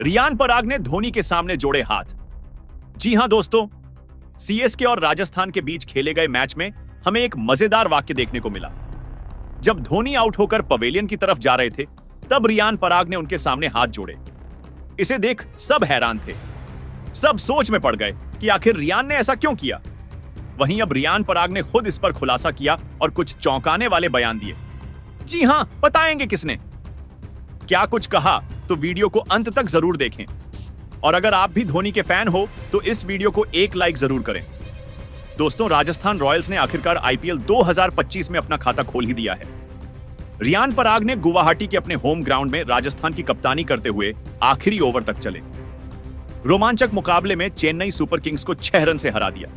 रियान पराग ने धोनी के सामने जोड़े हाथ। जी हां दोस्तों, सीएसके और राजस्थान के बीच खेले गए मैच में हमें एक मजेदार वाक्य देखने को मिला। जब धोनी आउट होकर पवेलियन की तरफ जा रहे थे, तब रियान पराग ने उनके सामने हाथ जोड़े। इसे देख सब हैरान थे। सब सोच में पड़ गए कि आखिर रियान ने ऐसा क्यों किया। वहीं अब रियान पराग ने खुद इस पर खुलासा किया और कुछ चौंकाने वाले बयान दिए। जी हां, बताएंगे किसने क्या कुछ कहा, तो वीडियो को अंत तक जरूर देखें। और अगर आप भी धोनी के फैन हो तो इस वीडियो को एक लाइक जरूर करें। दोस्तों, राजस्थान रॉयल्स ने आखिरकार आईपीएल 2025 में अपना खाता खोल ही दिया है। रियान पराग ने गुवाहाटी के अपने होम ग्राउंड में राजस्थान की कप्तानी करते हुए आखिरी ओवर तक चले। रोमांचक मुकाबले में चेन्नई सुपर किंग्स को 6 रन से हरा दिया।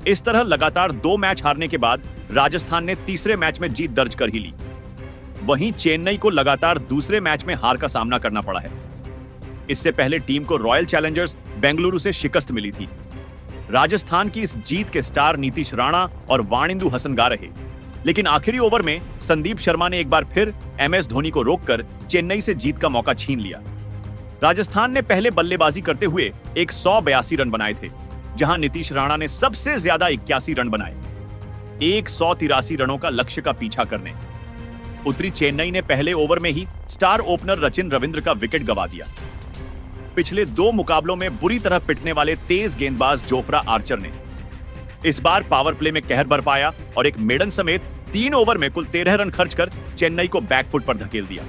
इस तरह लगातार 2 मैच हारने के बाद राजस्थान ने तीसरे मैच में जीत दर्ज कर ही ली। वहीं चेन्नई को लगातार दूसरे मैच में हार का सामना करना पड़ा है। इससे पहले टीम को रॉयल चैलेंजर्स बेंगलुरु से शिकस्त मिली थी। राजस्थान की इस जीत के स्टार नीतीश राणा और वाणिंदु हसनगा रहे, लेकिन आखिरी ओवर में संदीप शर्मा ने एक बार फिर एमएस धोनी को रोककर चेन्नई से जीत का मौका छीन लिया। राजस्थान ने पहले बल्लेबाजी करते हुए 182 रन बनाए थे, जहां नीतीश राणा ने सबसे ज्यादा 81 रन बनाए। 183 रनों का लक्ष्य का पीछा करने उतरी चेन्नई ने पहले ओवर में ही स्टार ओपनर रचिन रविंद्र का विकेट गंवा दिया। पिछले 2 मुकाबलों में बुरी तरह पिटने वाले तेज गेंदबाज जोफ्रा आर्चर ने इस बार पावर प्ले में कहर बरपाया और एक मेडन समेत 3 ओवर में कुल 13 रन खर्च कर चेन्नई को बैकफुट पर धकेल दिया।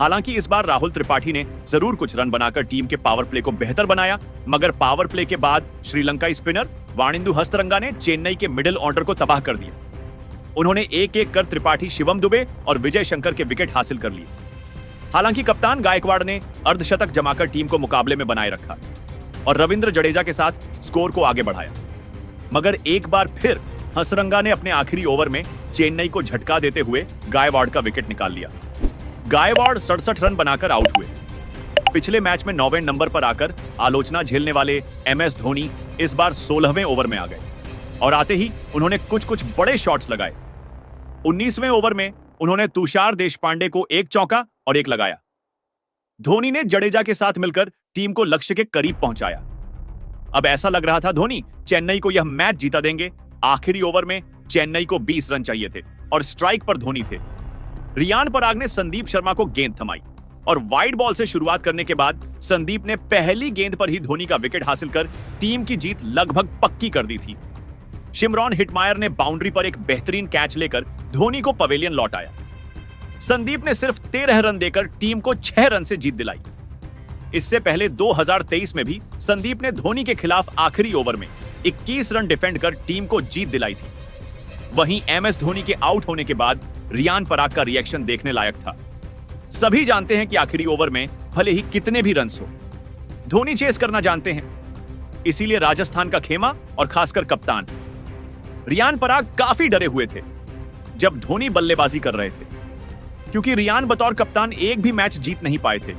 हालांकि इस बार राहुल त्रिपाठी ने जरूर कुछ रन बनाकर टीम के पावर प्ले को बेहतर बनाया, मगर पावर प्ले के बाद श्रीलंकाई स्पिनर वाणिंदु हस्तरंगा ने चेन्नई के मिडिल ऑर्डर को तबाह कर दिया। उन्होंने एक-एक कर त्रिपाठी, शिवम दुबे और विजय शंकर के विकेट हासिल कर लिए। हालांकि कप्तान गायकवाड़ ने अर्धशतक जमाकर टीम को मुकाबले में बनाए रखा और रविंद्र जडेजा के साथ स्कोर को आगे बढ़ाया। मगर एक बार फिर हसरंगा ने अपने आखिरी ओवर में चेन्नई को झटका देते हुए गायकवाड़ का विकेट निकाल लिया। गायकवाड़ 67 रन बनाकर आउट हुए। पिछले मैच में 9वें नंबर पर आकर आलोचना झेलने वाले एमएस धोनी इस बार 16वें ओवर में आ गए और आते ही उन्होंने कुछ बड़े शॉट्स लगाए। 19वें ओवर में उन्होंने तुषार देशपांडे को 1 चौका और 1 लगाया। धोनी ने जडेजा के साथ मिलकर टीम को लक्ष्य के करीब पहुंचाया। अब ऐसा लग रहा था धोनी चेन्नई को यह मैच जीता देंगे। आखिरी ओवर में चेन्नई को 20 रन चाहिए थे और स्ट्राइक पर धोनी थे। रियान पराग ने संदीप शर्मा को गेंद थमाई और वाइड बॉल से शुरुआत करने के बाद संदीप ने पहली गेंद पर ही धोनी का विकेट हासिल कर टीम की जीत लगभग पक्की कर दी थी। शिमरॉन हिटमायर ने बाउंड्री पर एक बेहतरीन कैच लेकर धोनी को पवेलियन लौटाया। संदीप ने सिर्फ 13 रन देकर टीम को 6 रन से जीत दिलाई। इससे पहले 2023 में भी संदीप ने धोनी के खिलाफ आखिरी ओवर में 21 रन डिफेंड कर टीम को जीत दिलाई थी। वहीं एमएस धोनी के आउट होने के बाद रियान पराग का रिएक्शन देखने लायक था। सभी जानते हैं कि आखिरी ओवर में भले ही कितने भी रन्स हो, धोनी चेस करना जानते हैं। इसीलिए राजस्थान का खेमा और खासकर कप्तान रियान पराग काफी डरे हुए थे जब धोनी बल्लेबाजी कर रहे थे, क्योंकि रियान बतौर कप्तान एक भी मैच जीत नहीं पाए थे।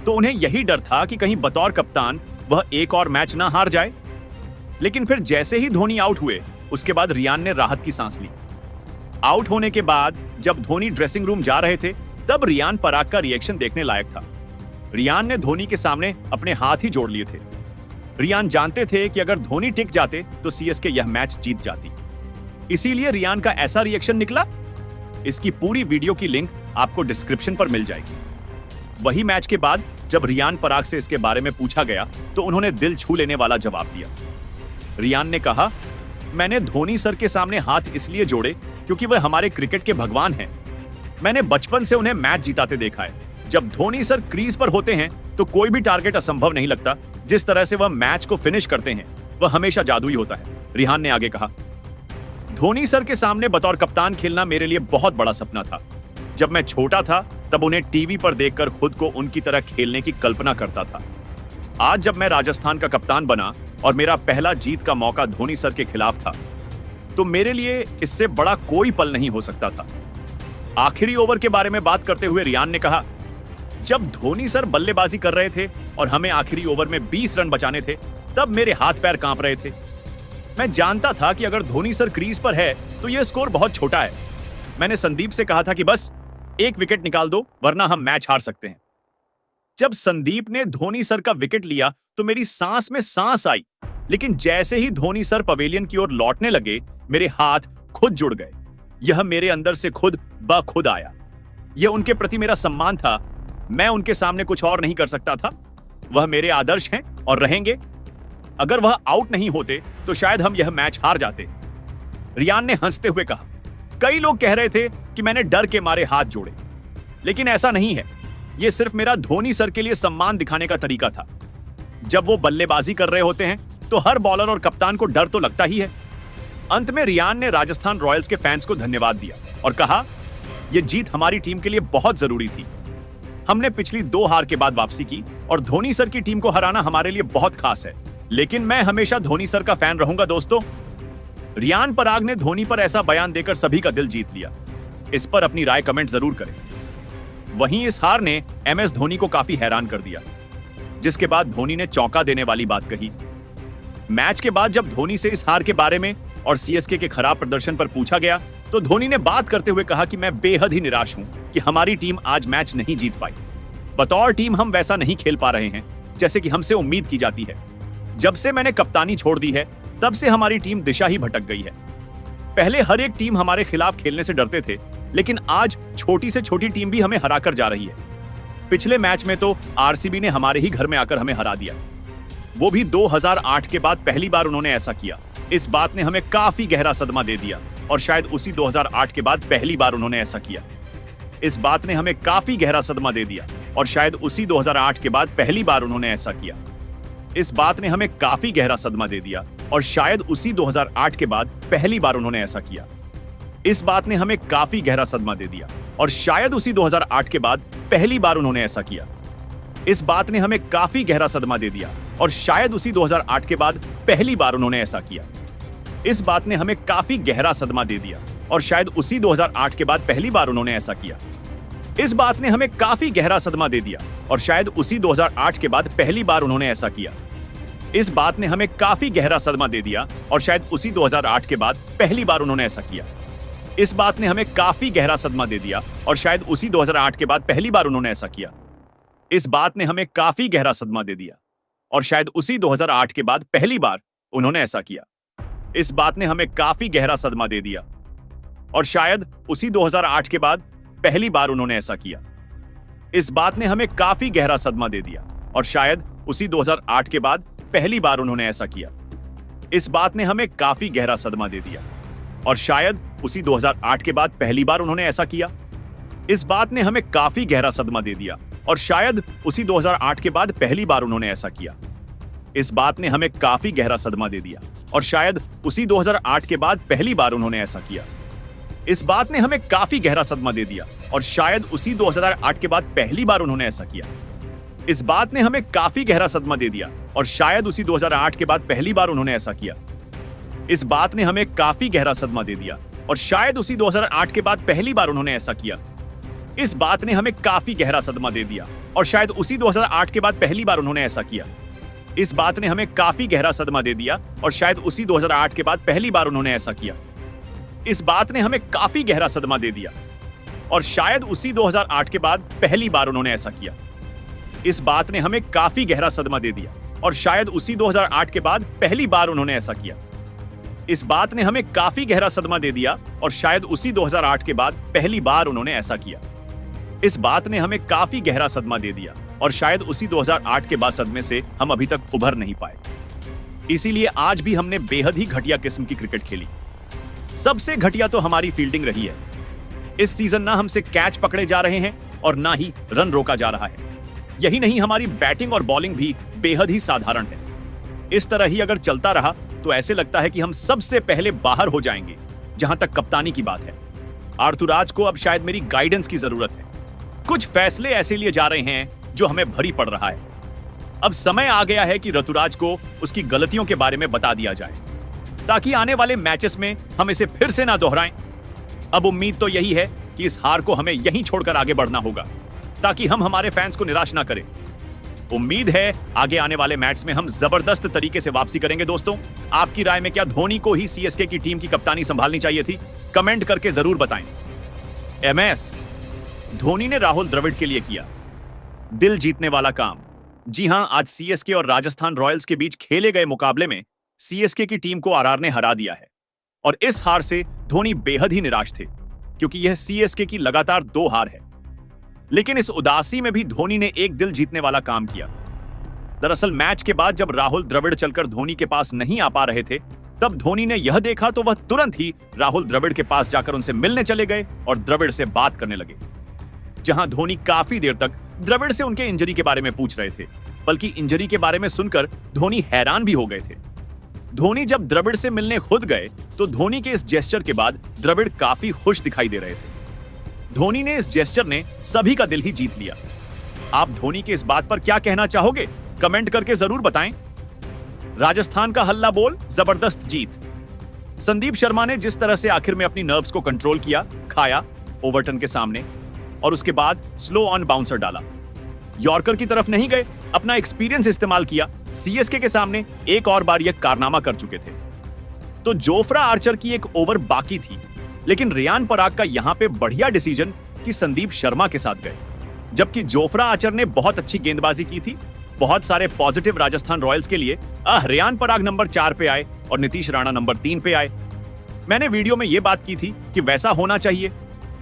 तो उन्हें यही डर था कि कहीं बतौर कप्तान वह एक और मैच ना हार जाए। लेकिन फिर जैसे ही धोनी आउट हुए, उसके बाद रियान ने राहत की सांस ली। आउट होने के बाद जब धोनी ड्रेसिंग रूम जा रहे थे, तब रियान पराग का रिएक्शन देखने लायक था। रियान ने धोनी के सामने अपने हाथ ही जोड़ लिए थे। रियान जानते थे कि अगर धोनी टिक जाते तो सीएसके यह मैच जीत जाती। इसीलिए रियान का ऐसा रिएक्शन निकला। इसकी पूरी वीडियो की लिंक आपको डिस्क्रिप्शन पर मिल जाएगी। वही मैच के बाद जब रियान पराग से इसके बारे में पूछा गया तो उन्होंने दिल छू लेने वाला जवाब दिया। रियान ने कहा, मैंने धोनी सर के सामने हाथ इसलिए जोड़े क्योंकि वह हमारे क्रिकेट के भगवान हैं। मैंने बचपन से उन्हें मैच जिताते देखा है। जब धोनी सर क्रीज पर होते हैं तो कोई भी टारगेट असंभव नहीं लगता। जिस तरह से वह मैच को फिनिश करते हैं, वह हमेशा जादुई होता है। रियान ने आगे कहा, धोनी सर के सामने बतौर कप्तान खेलना मेरे लिए बहुत बड़ा सपना था। जब मैं छोटा था तब उन्हें टीवी पर देखकर खुद को उनकी तरह खेलने की कल्पना करता था। आज जब मैं राजस्थान का कप्तान बना और मेरा पहला जीत का मौका धोनी सर के खिलाफ था, तो मेरे लिए इससे बड़ा कोई पल नहीं हो सकता था। आखिरी ओवर के बारे में बात करते हुए रियान ने कहा, जब धोनी सर बल्लेबाजी कर रहे थे और हमें आखिरी ओवर में 20 रन बचाने थे, तब मेरे हाथ पैर कांप रहे थे। मैं जानता था कि अगर धोनी सर क्रीज पर है तो यह स्कोर बहुत छोटा है। मैंने संदीप से कहा था कि बस एक विकेट निकाल दो, वरना हम मैच हार सकते हैं। जब संदीप ने धोनी सर का विकेट लिया तो मेरी सांस में सांस आई, लेकिन जैसे ही धोनी सर पवेलियन की ओर लौटने लगे, मेरे हाथ खुद जुड़ गए। यह मेरे अंदर से खुद ब खुद आया। यह उनके प्रति मेरा सम्मान था। मैं उनके सामने कुछ और नहीं कर सकता था। वह मेरे आदर्श हैं और रहेंगे। अगर वह आउट नहीं होते तो शायद हम यह मैच हार जाते। रियान ने हंसते हुए कहा। कई लोग कह रहे थे कि मैंने डर के मारे हाथ जोड़े, लेकिन ऐसा नहीं है। यह सिर्फ मेरा धोनी सर के लिए सम्मान दिखाने का तरीका था। जब वो बल्लेबाजी कर रहे होते हैं तो हर बॉलर और कप्तान को डर तो लगता ही है। अंत में रियान ने राजस्थान रॉयल्स के फैंस को धन्यवाद दिया और कहा, यह जीत हमारी टीम के लिए बहुत जरूरी थी। हमने पिछली 2 हार के बाद वापसी की और धोनी सर की टीम को हराना हमारे लिए बहुत खास है। लेकिन मैं हमेशा धोनी सर का फैन रहूंगा दोस्तों। रियान पराग ने धोनी पर ऐसा बयान देकर सभी का दिल जीत लिया। इस पर अपनी राय कमेंट जरूर करें। वहीं इस हार ने MS धोनी को काफी हैरान कर दिया, जिसके बाद धोनी ने चौंका देने वाली बात कही। मैच के बाद जब धोनी से इस हार के बारे में और CSK के खराब प्रदर्शन पर पूछा गया तो धोनी ने बात करते हुए कहा कि मैं बेहद ही निराश हूं कि हमारी टीम आज मैच नहीं जीत पाई। बतौर टीम हम वैसा नहीं खेल पा रहे हैं जैसे कि हमसे उम्मीद की जाती है। जब से मैंने कप्तानी छोड़ दी है तब से हमारी टीम दिशा ही भटक गई है। पहले हर एक टीम हमारे खिलाफ खेलने से डरते थे, लेकिन आज छोटी से छोटी टीम भी हमें हराकर जा रही है। पिछले मैच में तो RCB ने हमारे ही घर में आकर हमें हरा दिया। वो भी 2008 के बाद पहली बार उन्होंने ऐसा किया। इस बात ने हमें काफी गहरा सदमा दे दिया और शायद उसी 2008 के बाद पहली बार उन्होंने ऐसा किया। इस बात ने हमें काफी गहरा सदमा दे दिया और शायद उसी 2008 के बाद पहली बार उन्होंने ऐसा किया। इस बात ने हमें काफी गहरा सदमा दे दिया और शायद उसी 2008 के बाद पहली बार उन्होंने ऐसा किया। इस बात ने हमें काफी गहरा सदमा दे दिया और शायद उसी 2008 के बाद पहली बार उन्होंने ऐसा किया। इस बात ने हमें काफी गहरा सदमा दे दिया और शायद उसी 2008 के बाद पहली बार उन्होंने ऐसा किया। इस बात ने हमें काफी गहरा सदमा दे दिया और शायद उसी 2008 के बाद पहली बार उन्होंने ऐसा किया। इस बात ने हमें काफी गहरा सदमा दे दिया और शायद उसी 2008 के बाद पहली बार उन्होंने ऐसा किया। इस बात ने हमें काफी गहरा सदमा दे दिया और शायद उसी 2008 के बाद पहली बार उन्होंने ऐसा किया। इस बात ने हमें काफी गहरा सदमा दे दिया और शायद उसी 2008 के बाद पहली बार उन्होंने ऐसा किया। इस बात ने हमें काफी गहरा सदमा दे दिया और शायद उसी 2008 के बाद पहली बार उन्होंने ऐसा किया। इस बात ने हमें काफी गहरा सदमा दे दिया और शायद उसी 2008 के बाद पहली बार उन्होंने ऐसा किया। इस बात ने हमें काफी गहरा सदमा दे दिया और शायद उसी 2008 के बाद पहली बार उन्होंने ऐसा किया। इस बात ने हमें काफी गहरा सदमा दे दिया और शायद उसी 2008 के बाद पहली बार उन्होंने ऐसा किया। इस बात ने हमें काफी गहरा सदमा दे दिया और शायद उसी 2008 के बाद पहली बार उन्होंने ऐसा किया। इस बात ने हमें काफी गहरा सदमा दे दिया और शायद उसी 2008 के बाद पहली बार उन्होंने ऐसा किया। इस बात ने हमें काफी गहरा सदमा दे दिया और शायद उसी 2008 के बाद पहली बार उन्होंने ऐसा किया। इस बात ने हमें काफी गहरा सदमा दे दिया और शायद उसी 2008 के बाद पहली बार उन्होंने ऐसा किया। इस बात ने हमें काफी गहरा सदमा दे दिया और शायद उसी 2008 के बाद पहली बार उन्होंने ऐसा किया। इस बात ने हमें काफी गहरा सदमा दे दिया और शायद उसी 2008 के बाद पहली बार उन्होंने ऐसा किया। इस बात ने हमें काफी गहरा सदमा दे दिया और शायद उसी 2008 के बाद पहली बार उन्होंने ऐसा किया। इस बात ने हमें काफी गहरा सदमा दे दिया और शायद उसी 2008 के बाद पहली बार उन्होंने ऐसा किया। इस बात ने हमें काफी गहरा सदमा दे दिया और शायद उसी 2008 के बाद पहली बार उन्होंने ऐसा किया। इस बात ने हमें काफी गहरा सदमा दे दिया और शायद उसी 2008 के बाद पहली बार उन्होंने ऐसा किया। इस बात ने हमें काफी गहरा सदमा दे दिया और शायद उसी 2008 के बाद सदमे से हम अभी तक उभर नहीं पाए। इसीलिए आज भी हमने बेहद ही घटिया किस्म की क्रिकेट खेली। सबसे घटिया तो हमारी फील्डिंग रही है। इस सीजन ना हमसे कैच पकड़े जा रहे हैं और ना ही रन रोका जा रहा है। यही नहीं, हमारी बैटिंग और बॉलिंग भी बेहद ही साधारण है। इस तरह ही अगर चलता रहा तो ऐसे लगता है कि हम सबसे पहले बाहर हो जाएंगे। जहां तक कप्तानी की बात है, आर्थुराज को अब शायद मेरी गाइडेंस की जरूरत है। कुछ फैसले ऐसे लिए जा रहे हैं जो हमें भारी पड़ रहा है। अब समय आ गया है कि ऋतुराज को उसकी गलतियों के बारे में बता दिया जाए, ताकि आने वाले मैचेस में हम इसे फिर से ना दोहराएं। अब उम्मीद तो यही है कि इस हार को हमें यहीं छोड़कर आगे बढ़ना होगा, ताकि हम हमारे फैंस को निराश ना करें। उम्मीद है आगे आने वाले मैच में हम जबरदस्त तरीके से वापसी करेंगे। दोस्तों, आपकी राय में क्या धोनी को ही CSK की टीम की कप्तानी संभालनी चाहिए थी? कमेंट करके जरूर बताएं। MS धोनी ने राहुल द्रविड़ के लिए किया। दिल जीतने वाला काम। जी हां, आज सीएसके और राजस्थान रॉयल्स के बीच खेले गए मुकाबले में सीएसके की टीम को आरआर ने हरा दिया है और इस हार से धोनी बेहद ही निराश थे क्योंकि यह सीएसके की लगातार 2 हार है। लेकिन इस उदासी में भी धोनी ने एक दिल जीतने वाला काम किया। दरअसल मैच के बाद जब राहुल द्रविड़ चलकर धोनी के पास नहीं आ पा रहे थे, तब धोनी ने यह देखा तो वह तुरंत ही राहुल द्रविड़ के पास जाकर उनसे मिलने चले गए और द्रविड़ से बात करने लगे। जहां धोनी काफी देर तक द्रविड़ से उनके इंजरी के बारे में पूछ रहे थे, बल्कि इंजरी के बारे में सुनकर धोनी हैरान भी हो गए थे। धोनी जब द्रविड़ से मिलने खुद गए तो धोनी के इस जेस्चर के बाद द्रविड़ काफी खुश दिखाई दे रहे थे। धोनी ने इस जेस्चर ने सभी का दिल ही जीत लिया। आप धोनी के इस बात पर क्या कहना चाहोगे? कमेंट करके जरूर बताएं। राजस्थान का हल्ला बोल, जबरदस्त जीत। संदीप शर्मा ने जिस तरह से आखिर में अपनी नर्व्स को कंट्रोल किया, खाया ओवरटन के सामने और उसके बाद स्लो ऑन बाउंसर डाला। यॉर्कर की तरफ नहीं गए, अपना एक्सपीरियंस इस्तेमाल किया। सीएसके के सामने एक और बार यह कारनामा कर चुके थे। तो जोफ्रा आर्चर की एक ओवर बाकी थी, लेकिन रियान पराग का यहां पे बढ़िया डिसीजन कि संदीप शर्मा के साथ गए, जबकि जोफ्रा आर्चर ने बहुत अच्छी गेंदबाजी की थी। बहुत सारे पॉजिटिव राजस्थान रॉयल्स के लिए रियान पराग नंबर 4 पे आए और नीतीश राणा नंबर 3 पे आए। मैंने वीडियो में यह बात की थी कि वैसा होना चाहिए।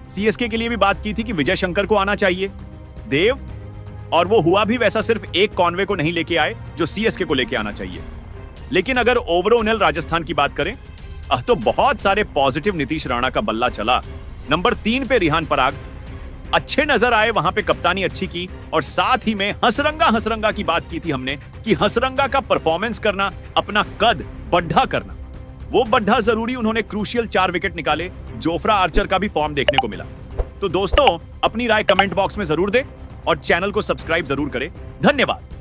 सीएसके के लिए भी बात की थी कि विजय शंकर को आना चाहिए, देव, और वो हुआ भी वैसा। सिर्फ एक कॉनवे को नहीं लेके आए जो सीएसके को लेके आना चाहिए। लेकिन अगर ओवरऑल राजस्थान की बात करें तो बहुत सारे पॉजिटिव नीतीश राणा का बल्ला चला। नंबर 3 पे रियान पराग अच्छे नजर आए, वहां पे कप्तानी अच्छी की और साथ ही में हंसरंगा की बात की थी हमने कि हंसरंगा का परफॉर्मेंस करना, अपना कद बढ़ा करना, वो बढ़ा जरूरी। उन्होंने क्रूशियल 4 विकेट निकाले। जोफ्रा आर्चर का भी फॉर्म देखने को मिला। तो दोस्तों, अपनी राय कमेंट बॉक्स में जरूर दें और चैनल को सब्सक्राइब जरूर करें। धन्यवाद।